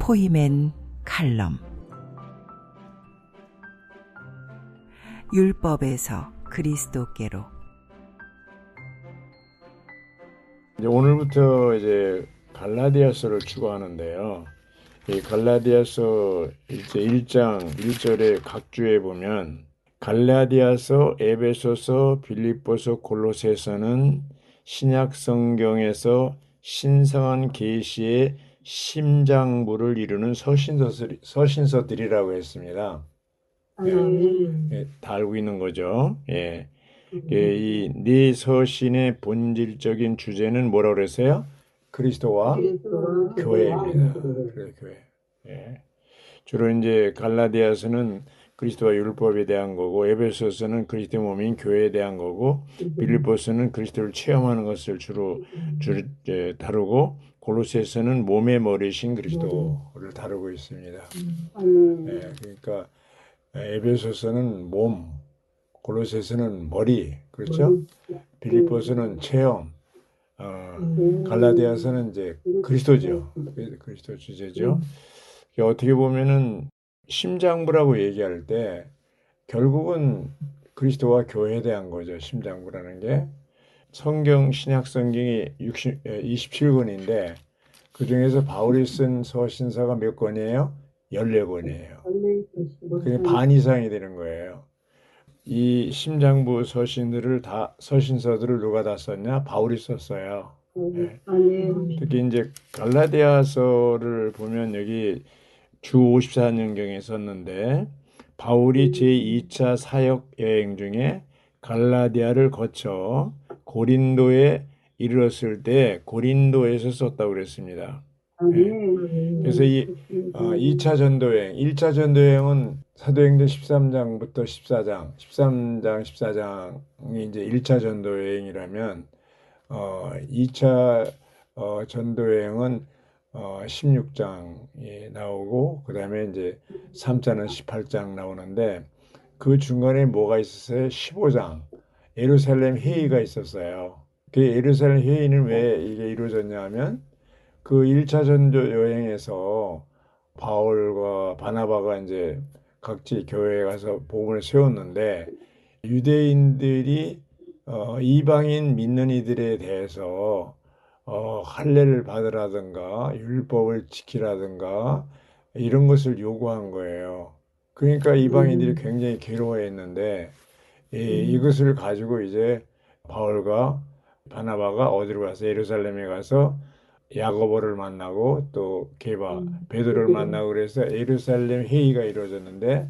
포이맨 칼럼. 율법에서 그리스도께로. 오늘부터 이제 갈라디아서를 추구하는데요. 이 갈라디아서 이제 1장 1절에 각 주에 보면 갈라디아서, 에베소서, 빌립보서, 골로새서는 신약 성경에서 신성한 계시의 심장부를 이루는 서신서들이라고 했습니다. 다 알고 있는 거죠. 예. 이 네 서신의 본질적인 주제는 뭐라고 그랬어요? 그리스도와 교회입니다. 그래, 교회. 예. 주로 이제 갈라디아서는 그리스도와 율법에 대한 거고, 에베소서는 그리스도 몸인 교회에 대한 거고, 빌립보서는 그리스도를 체험하는 것을 주로 다루고, 골로새서는 몸의 머리신 그리스도를 다루고 있습니다. 예, 그러니까 에베소서는 몸, 골로새서는 머리, 그렇죠? 빌립보서는 체험, 갈라디아서는 이제 그리스도죠. 그리스도 주제죠. 어떻게 보면은 심장부라고 얘기할 때 결국은 그리스도와 교회에 대한 거죠. 심장부라는 게. 성경, 신약 성경이 27권인데 그 중에서 바울이 쓴 서신서가 몇 권이에요? 14권이에요. 그게 반 이상이 되는 거예요. 이 심장부 서신서들을 누가 다 썼냐? 바울이 썼어요. 예. 특히 이제 갈라디아서를 보면 여기 주 54년경에 썼는데 바울이 제2차 사역 여행 중에 갈라디아를 거쳐 고린도에 이르렀을 때 고린도에서 썼다고 그랬습니다. 예. 그래서 이 2차 전도여행, 1차 전도여행은 사도행전 13장부터 14장, 13장, 14장이 이제 1차 전도여행이라면 2차 전도여행은 16장이 나오고 그다음에 이제 3차는 18장 나오는데 그 중간에 뭐가 있었어요? 15장 예루살렘 회의가 있었어요. 그 예루살렘 회의는 왜 이게 이루어졌냐 하면 그 1차 전도 여행에서 바울과 바나바가 이제 각지 교회에 가서 복음을 세웠는데 유대인들이 이방인 믿는 이들에 대해서 할례를 받으라든가 율법을 지키라든가 이런 것을 요구한 거예요. 그러니까 이방인들이 굉장히 괴로워했는데 이것을 가지고 이제 바울과 바나바가 어디로 가서 예루살렘에 가서 야고보를 만나고 또 베드로를 만나고 그래서 예루살렘 회의가 이루어졌는데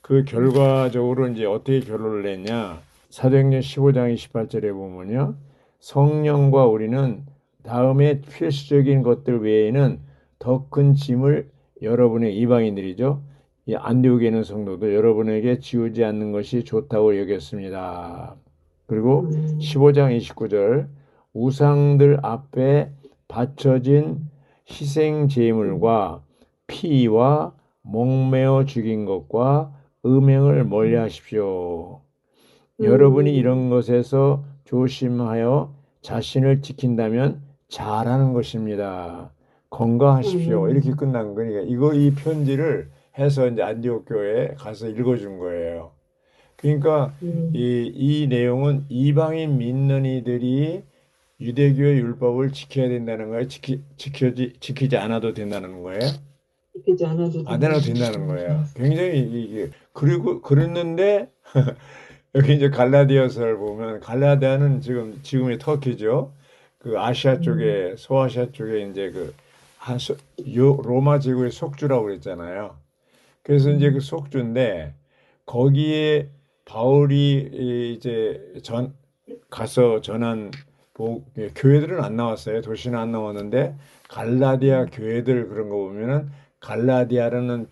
그 결과적으로 이제 어떻게 결론을 냈냐? 사도행전 15장 28절에 보면요. 성령과 우리는 다음에 필수적인 것들 외에는 더 큰 짐을 여러분의 이방인들이죠. 이 안디옥에 있는 성도도 여러분에게 지우지 않는 것이 좋다고 여겼습니다. 그리고 15장 29절 우상들 앞에 바쳐진 희생 제물과 피와 목매어 죽인 것과 음행을 멀리하십시오. 여러분이 이런 것에서 조심하여 자신을 지킨다면 잘하는 것입니다. 건강하십시오. 이렇게 끝난 거니까 이 편지를 해서 이제 안디옥 교회에 가서 읽어준 거예요. 그러니까 이 내용은 이방인 믿는 이들이 유대교의 율법을 지켜야 된다는 거예요. 지키지 않아도 된다는 거예요. 지키지 않아도 된다는 거예요. 굉장히 이게 그리고 그랬는데 여기 이제 갈라디아서를 보면 갈라디아는 지금의 터키죠. 그 아시아 쪽에 소아시아 쪽에 이제 로마 제국의 속주라고 그랬잖아요. 그래서 이제 그 속주인데 거기에 바울이 이제 가서 전한 교회들은 안 나왔어요. 도시는 안 나왔는데 갈라디아 교회들 그런 거 보면은 갈라디아라는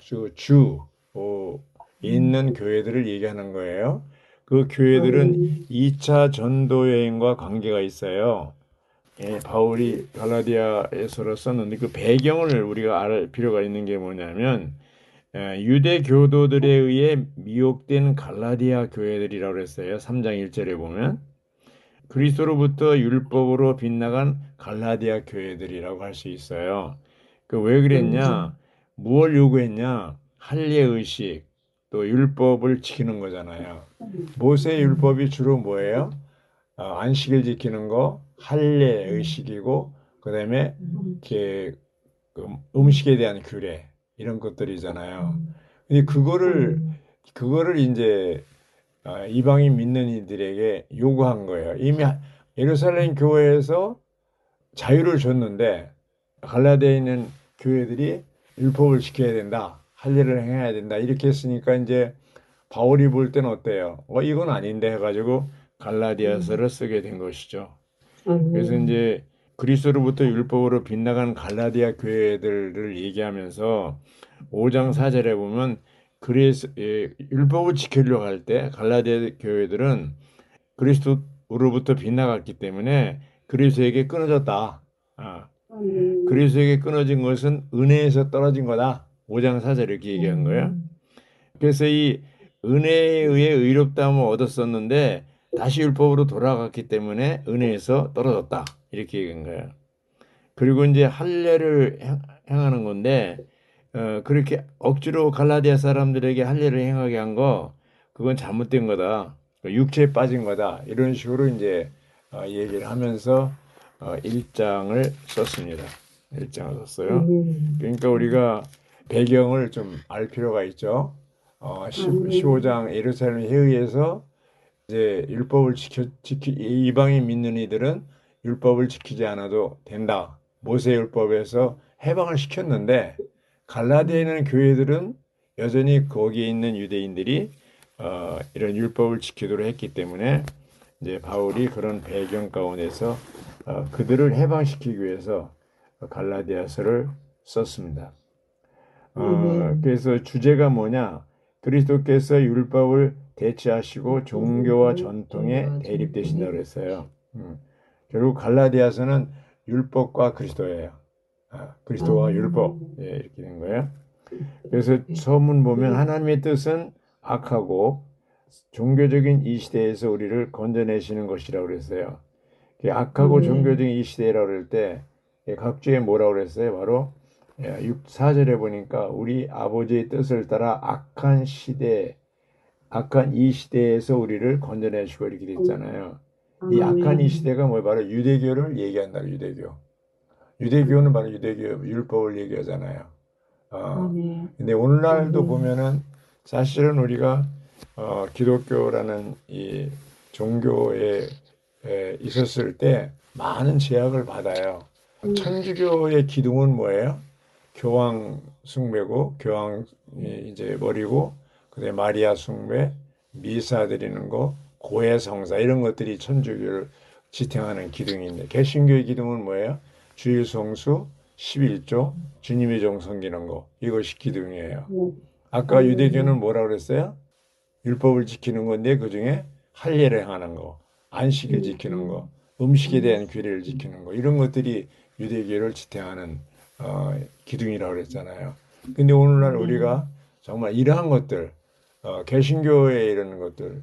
있는 교회들을 얘기하는 거예요. 그 교회들은 2차 전도 여행과 관계가 있어요. 예, 바울이 갈라디아에서로 썼는데 그 배경을 우리가 알 필요가 있는 게 뭐냐면 유대 교도들에 의해 미혹된 갈라디아 교회들이라고 했어요. 3장 1절에 보면 그리스도로부터 율법으로 빗나간 갈라디아 교회들이라고 할 수 있어요. 그 왜 그랬냐? 무엇을 요구했냐? 할례 의식, 또 율법을 지키는 거잖아요. 모세 율법이 주로 뭐예요? 안식일 지키는 거, 할례 의식이고, 그다음에 이렇게 그 음식에 대한 규례 이런 것들이잖아요. 근데 그거를 이제 이방인 믿는 이들에게 요구한 거예요. 이미 예루살렘 교회에서 자유를 줬는데 갈라디아에 있는 교회들이 율법을 지켜야 된다, 할례를 행해야 된다 이렇게 했으니까 이제 바울이 볼 때는 어때요? 이건 아닌데 해가지고 갈라디아서를 쓰게 된 것이죠. 그래서 이제 그리스도로부터 율법으로 빗나간 갈라디아 교회들을 얘기하면서 5장 4절에 보면 율법을 지키려고 할 때 갈라디아 교회들은 그리스도로부터 빗나갔기 때문에 그리스도에게 끊어졌다. 그리스도에게 끊어진 것은 은혜에서 떨어진 거다. 5장 4절 이렇게 얘기한 거예요. 그래서 이 은혜에 의해 의롭다함을 얻었었는데 다시 율법으로 돌아갔기 때문에 은혜에서 떨어졌다. 이렇게 얘기한 거예요. 그리고 이제 할례를 행하는 건데 그렇게 억지로 갈라디아 사람들에게 할례를 행하게 한 거 그건 잘못된 거다. 육체에 빠진 거다. 이런 식으로 이제 얘기를 하면서 1장을 썼습니다. 1장을 썼어요. 그러니까 우리가 배경을 좀 알 필요가 있죠. 15장 예루살렘 회의에서 이제 율법을 이방인 믿는 이들은 율법을 지키지 않아도 된다. 모세 율법에서 해방을 시켰는데 갈라디아에 있는 교회들은 여전히 거기에 있는 유대인들이 이런 율법을 지키도록 했기 때문에 이제 바울이 그런 배경 가운데서 그들을 해방시키기 위해서 갈라디아서를 썼습니다. 그래서 주제가 뭐냐? 그리스도께서 율법을 대체하시고 종교와 전통에 대립되신다고 그랬어요. 결국 갈라디아서는 율법과 그리스도예요. 그리스도와 율법 이렇게 된 거예요. 그래서 서문 보면 하나님의 뜻은 악하고 종교적인 이 시대에서 우리를 건져내시는 것이라고 그랬어요. 악하고 종교적인 이 시대라고 그럴 때 각주에 뭐라고 그랬어요? 바로 4절에 보니까 우리 아버지의 뜻을 따라 악한 이 시대에서 우리를 건져내시고 이렇게 됐잖아요. 이 악한 이 시대가 뭐예요? 바로 유대교를 얘기한다. 유대교는 바로 유대교 율법을 얘기하잖아요. 근데 오늘날도 보면은 사실은 우리가 기독교라는 이 종교에 있었을 때 많은 제약을 받아요. 천주교의 기둥은 뭐예요? 교황 숭배고 교황이 이제 버리고 그다음에 마리아 숭배, 미사 드리는 거, 고해 성사 이런 것들이 천주교를 지탱하는 기둥인데 개신교의 기둥은 뭐예요? 주일 성수, 11조, 주님의 종 섬기는 거 이것이 기둥이에요. 아까 유대교는 뭐라고 그랬어요? 율법을 지키는 건데 그중에 할례를 행하는 거, 안식을 지키는 거, 음식에 대한 규례를 지키는 거 이런 것들이 유대교를 지탱하는 기둥이라고 그랬잖아요. 근데 오늘날 우리가 정말 이러한 것들, 개신교에 이런 것들,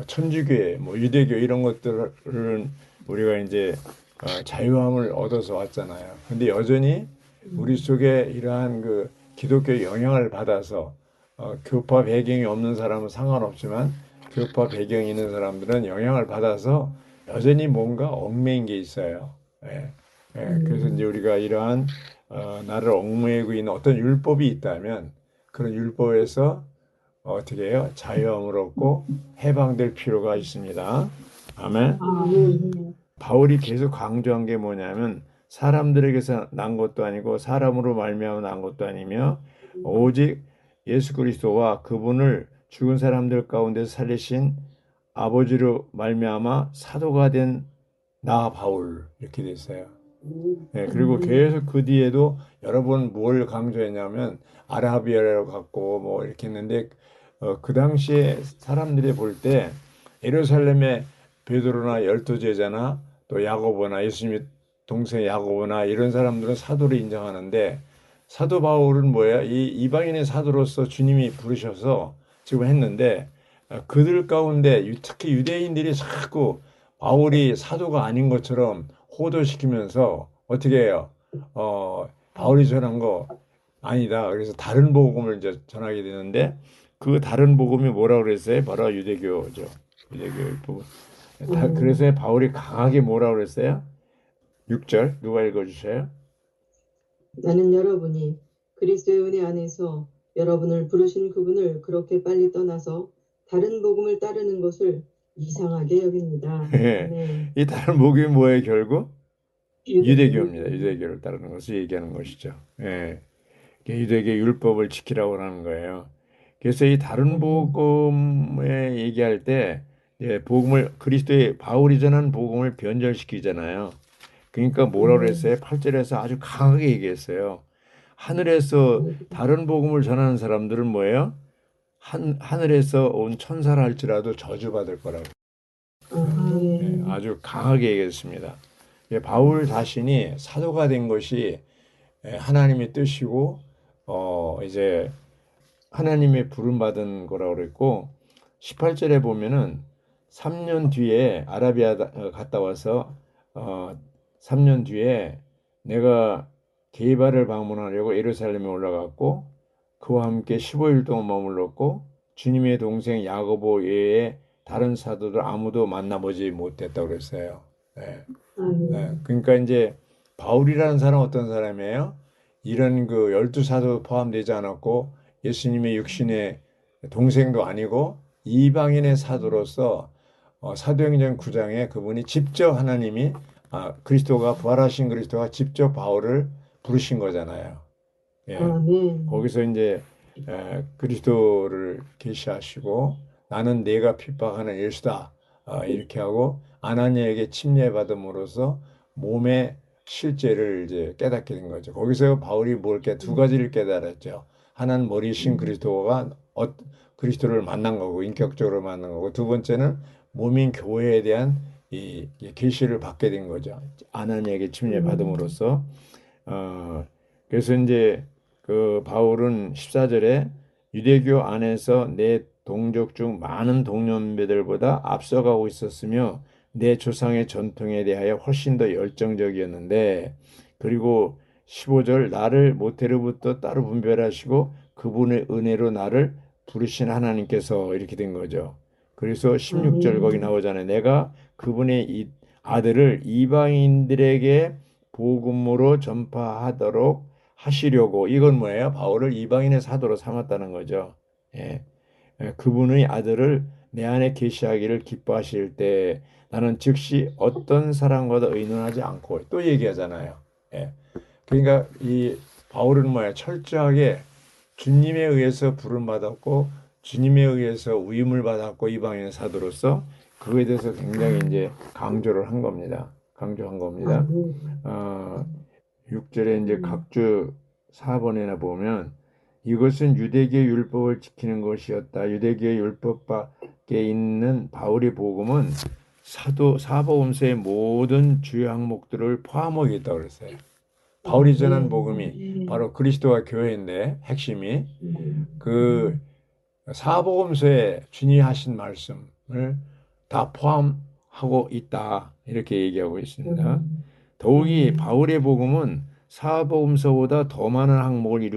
천주교회, 뭐 유대교 이런 것들은 우리가 이제 자유함을 얻어서 왔잖아요. 근데 여전히 우리 속에 이러한 그 기독교 영향을 받아서 교파 배경이 없는 사람은 상관없지만 교파 배경이 있는 사람들은 영향을 받아서 여전히 뭔가 얽매인 게 있어요. 그래서 이제 우리가 이러한 나를 얽매이고 있는 어떤 율법이 있다면 그런 율법에서 어떻게 해요? 자유함을 얻고 해방될 필요가 있습니다. 아멘. 바울이 계속 강조한 게 뭐냐면 사람들에게서 난 것도 아니고 사람으로 말미암아 난 것도 아니며 오직 예수 그리스도와 그분을 죽은 사람들 가운데서 살리신 아버지로 말미암아 사도가 된 나 바울 이렇게 됐어요. 그리고 계속 그 뒤에도 여러 번 뭘 강조했냐면 아라비아를 갖고 뭐 이렇게 했는데 그 당시에 사람들이 볼 때 예루살렘의 베드로나 열두 제자나 또 야고보나 예수님의 동생 야고보나 이런 사람들은 사도를 인정하는데 사도 바울은 뭐야? 이 이방인의 사도로서 주님이 부르셔서 지금 했는데 그들 가운데 특히 유대인들이 자꾸 바울이 사도가 아닌 것처럼 호도시키면서 어떻게 해요? 바울이 전한 거 아니다. 그래서 다른 복음을 이제 전하게 되는데 그 다른 복음이 뭐라고 그랬어요? 바로 유대교죠. 유대교 부분. 그래서 바울이 강하게 뭐라고 그랬어요? 6절 누가 읽어주세요? 나는 여러분이 그리스도의 은혜 안에서 여러분을 부르신 그분을 그렇게 빨리 떠나서 다른 복음을 따르는 것을 이상하게 여깁니다. 네. 이 다른 복음이 뭐예요, 결국? 유대교. 유대교입니다. 유대교를 따르는 것을 얘기하는 것이죠. 예. 유대교 율법을 지키라고 하는 거예요. 그래서 이 다른 복음에 얘기할 때 복음을 그리스도의 바울이 전한 복음을 변절시키잖아요. 그러니까 뭐라고 그랬어요? 8절에서 아주 강하게 얘기했어요. 하늘에서 다른 복음을 전하는 사람들은 뭐예요? 하늘에서 온 천사라 할지라도 저주받을 거라고. 아주 강하게 얘기했습니다. 바울 자신이 사도가 된 것이 하나님의 뜻이고 이제 하나님의 부름 받은 거라고 그랬고 18절에 보면은 3년 뒤에 아라비아 갔다 와서 3년 뒤에 내가 게바를 방문하려고 예루살렘에 올라갔고 그와 함께 15일 동안 머물렀고 주님의 동생 야고보 외에 다른 사도들 아무도 만나보지 못했다고 그랬어요. 네. 그러니까 이제 바울이라는 사람은 어떤 사람이에요? 이런 그 12사도 포함되지 않았고 예수님의 육신의 동생도 아니고 이방인의 사도로서 사도행전 9장에 그분이 직접 하나님이 그리스도가 부활하신 그리스도가 직접 바울을 부르신 거잖아요. 예. 거기서 이제 그리스도를 계시하시고 나는 내가 핍박하는 예수다 이렇게 하고 아나니아에게 침례받음으로써 몸의 실제를 이제 깨닫게 된 거죠. 거기서 바울이 두 가지를 깨달았죠. 하나는 머리신 그리스도가 그리스도를 만난 거고 인격적으로 만난 거고 두 번째는 몸인 교회에 대한 이 계시를 받게 된 거죠. 아나니아에게 침례받음으로써 그래서 이제 그 바울은 14절에 유대교 안에서 내 동족 중 많은 동년배들보다 앞서가고 있었으며 내 조상의 전통에 대하여 훨씬 더 열정적이었는데 그리고 15절 나를 모태로부터 따로 분별하시고 그분의 은혜로 나를 부르신 하나님께서 이렇게 된 거죠. 그래서 16절 거기 나오잖아요. 내가 그분의 이 아들을 이방인들에게 복음으로 전파하도록 하시려고 이건 뭐예요? 바울을 이방인의 사도로 삼았다는 거죠. 예. 그분의 아들을 내 안에 계시하기를 기뻐하실 때 나는 즉시 어떤 사람과도 의논하지 않고 또 얘기하잖아요. 예. 그러니까 이 바울은 뭐야? 철저하게 주님에 의해서 부름 받았고 주님에 의해서 위임을 받았고 이방인 사도로서 그거에 대해서 굉장히 이제 강조를 한 겁니다. 강조한 겁니다. 6절에 이제 각주 4번에나 보면 이것은 유대계 율법을 지키는 것이었다. 유대계 율법 밖에 있는 바울의 복음은 사복음서의 모든 주요 항목들을 포함하고 있다고 그랬어요. 바울이 전한 복음이 바로 그리스도와 교회인데 핵심이 그 사복음서에 주님이 하신 말씀을 다 포함하고 있다. 이렇게 얘기하고 있습니다. 더욱이 바울의 복음은 사복음서보다 더 많은 항목을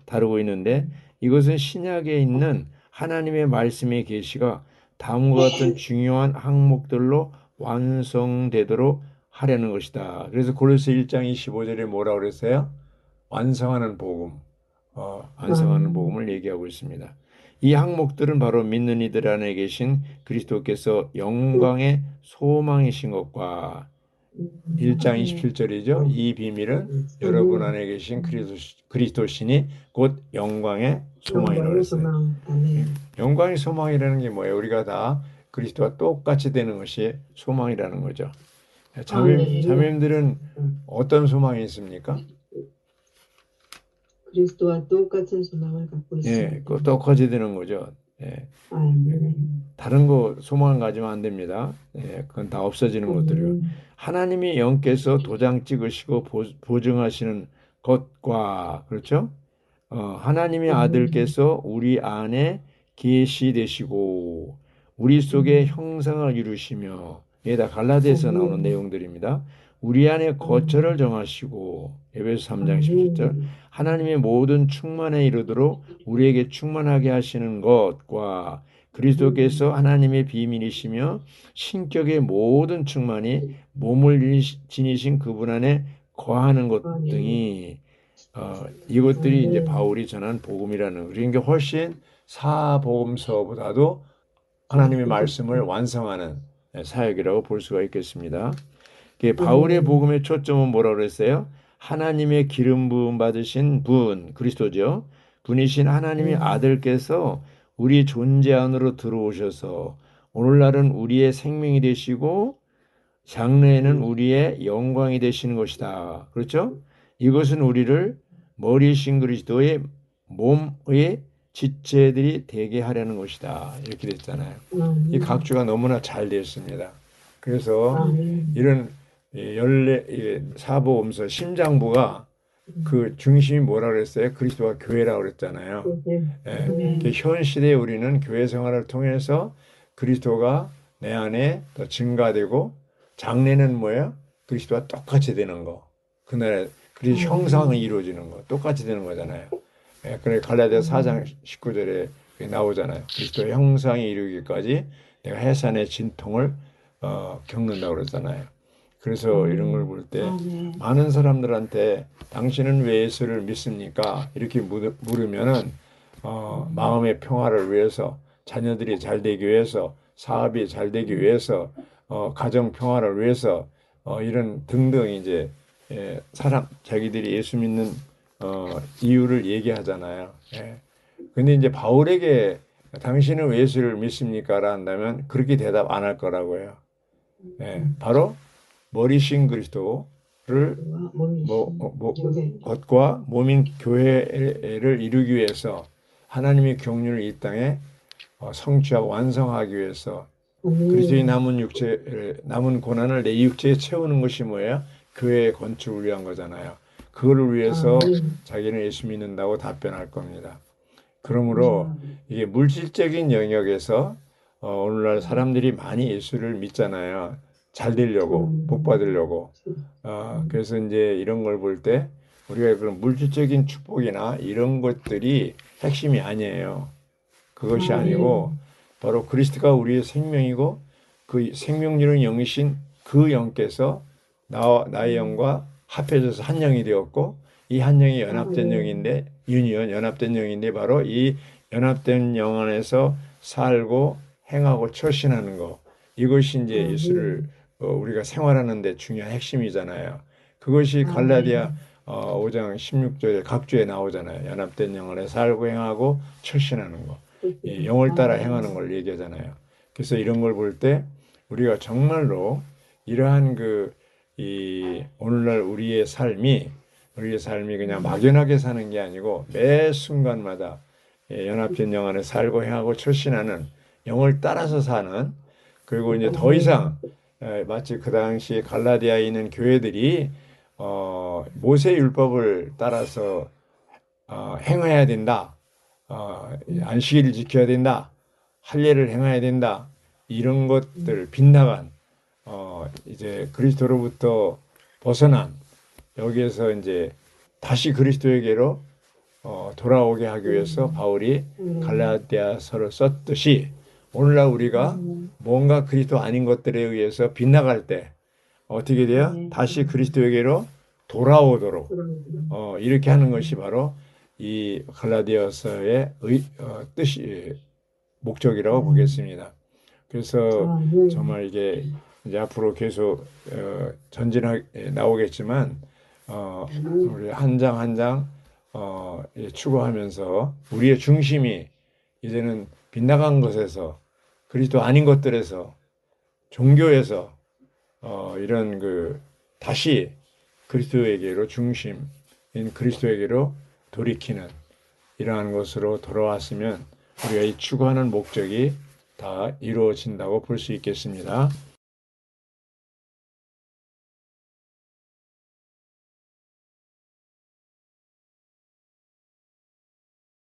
다루고 있는데 이것은 신약에 있는 하나님의 말씀의 계시가 다음과 같은 중요한 항목들로 완성되도록 하려는 것이다. 그래서 고린도서 1장 25절에 뭐라고 그랬어요? 완성하는 복음, 완성하는 복음을 얘기하고 있습니다. 이 항목들은 바로 믿는 이들 안에 계신 그리스도께서 영광의 소망이신 것과 1장 27절이죠. 이 비밀은 여러분 안에 계신 그리스도시니 곧 영광의 소망이라고 했어요. 영광의 소망이라는 게 뭐예요? 우리가 다 그리스도와 똑같이 되는 것이 소망이라는 거죠. 자매님들은 어떤 소망이 있습니까? 그리스도와 똑같은 소망을 갖고 있습니다. 예, 그 똑같이 되는 거죠. 예. 다른 거 소망 가지면 안 됩니다. 예, 그건 다 없어지는 것들이요. 하나님이 영께서 도장 찍으시고 보증하시는 것과 그렇죠? 하나님의 아들께서 우리 안에 계시되시고 우리 속에 형상을 이루시며 이게 다 갈라디아에서 나오는 내용들입니다. 우리 안에 거처를 정하시고 에베소 3장 17절 하나님의 모든 충만에 이르도록 우리에게 충만하게 하시는 것과 그리스도께서 하나님의 비밀이시며 신격의 모든 충만이 몸을 지니신 그분 안에 거하는 것 등이 이것들이 이제 바울이 전한 복음이라는 그러니까 훨씬 사복음서보다도 하나님의 말씀을 완성하는 사역이라고 볼 수가 있겠습니다. 바울의 복음의 초점은 뭐라고 그랬어요? 하나님의 기름 부음 받으신 분, 그리스도죠. 분이신 하나님의 아들께서 우리 존재 안으로 들어오셔서 오늘날은 우리의 생명이 되시고 장래에는 우리의 영광이 되시는 것이다. 그렇죠? 이것은 우리를 머리신 그리스도의 몸의 지체들이 되게 하려는 것이다. 이렇게 됐잖아요. 이 각주가 너무나 잘 되었습니다. 그래서 이런 사복음서 심장부가 그 중심이 뭐라 그랬어요? 그리스도가 교회라고 그랬잖아요. 현 시대에 우리는 교회 생활을 통해서 그리스도가 내 안에 더 증가되고 장래는 뭐예요? 그리스도와 똑같이 되는 거. 그날에 그리스도 형상이 이루어지는 거. 똑같이 되는 거잖아요. 그래 갈라디아 4장 19절에 나오잖아요. 그리스도의 형상이 이루기까지 내가 해산의 진통을 겪는다고 그러잖아요. 그래서 이런 걸 볼 때 많은 사람들한테 당신은 왜 예수를 믿습니까? 이렇게 물으면은 마음의 평화를 위해서 자녀들이 잘 되기 위해서 사업이 잘 되기 위해서 가정 평화를 위해서 이런 등등 이제 자기들이 예수 믿는 이유를 얘기하잖아요. 근데 이제 바울에게 당신은 왜 예수를 믿습니까? 한다면 그렇게 대답 안 할 거라고요. 바로 머리신 그리스도를 것과 몸인 교회를 이루기 위해서 하나님의 경륜을 이 땅에 성취하고 완성하기 위해서 그리스도의 남은 고난을 내 육체에 채우는 것이 뭐예요? 교회의 건축을 위한 거잖아요. 그거를 위해서 자기는 예수 믿는다고 답변할 겁니다. 그러므로 이게 물질적인 영역에서 오늘날 사람들이 많이 예수를 믿잖아요. 잘 되려고, 복 받으려고. 그래서 이제 이런 걸 볼 때 우리가 그런 물질적인 축복이나 이런 것들이 핵심이 아니에요. 그것이 아니고 바로 그리스도가 우리의 생명이고 그 생명력의 영이신 그 영께서 나의 영과 합해져서 한 영이 되었고 이 한 영이 연합된 영인데 연합된 영인데 바로 이 연합된 영 안에서 살고 행하고 처신하는 거 이것이 이제 예수를 우리가 생활하는 데 중요한 핵심이잖아요. 그것이 갈라디아 5장 16절에 각주에 나오잖아요. 연합된 영 안에 살고 행하고 처신하는 거. 영을 따라 행하는 걸 얘기하잖아요. 그래서 이런 걸 볼 때 우리가 정말로 이러한 오늘날 우리의 삶이 그냥 막연하게 사는 게 아니고 매 순간마다 연합된 영 안에 살고 행하고 처신하는 영을 따라서 사는 그리고 이제 더 이상 마치 그 당시 갈라디아에 있는 교회들이 모세 율법을 따라서 행해야 된다. 안식일을 지켜야 된다. 할례를 행해야 된다. 이런 것들 빗나간 이제 그리스도로부터 벗어난 여기에서 이제 다시 그리스도에게로 돌아오게 하기 위해서 바울이 갈라디아서를 썼듯이 오늘날 우리가 뭔가 그리스도 아닌 것들에 의해서 빗나갈 때 어떻게 돼요? 다시 그리스도에게로 돌아오도록 이렇게 하는 것이 바로 이 갈라디아서의 뜻이 목적이라고 보겠습니다. 그래서 정말 이게 이제 앞으로 계속 전진하게 나오겠지만 우리 한 장 한 장 추구하면서 우리의 중심이 이제는 빗나간 것에서 그리스도 아닌 것들에서 종교에서 이런 다시 그리스도에게로 중심인 그리스도에게로 돌이키는 이러한 것으로 돌아왔으면 우리가 이 추구하는 목적이 다 이루어진다고 볼 수 있겠습니다.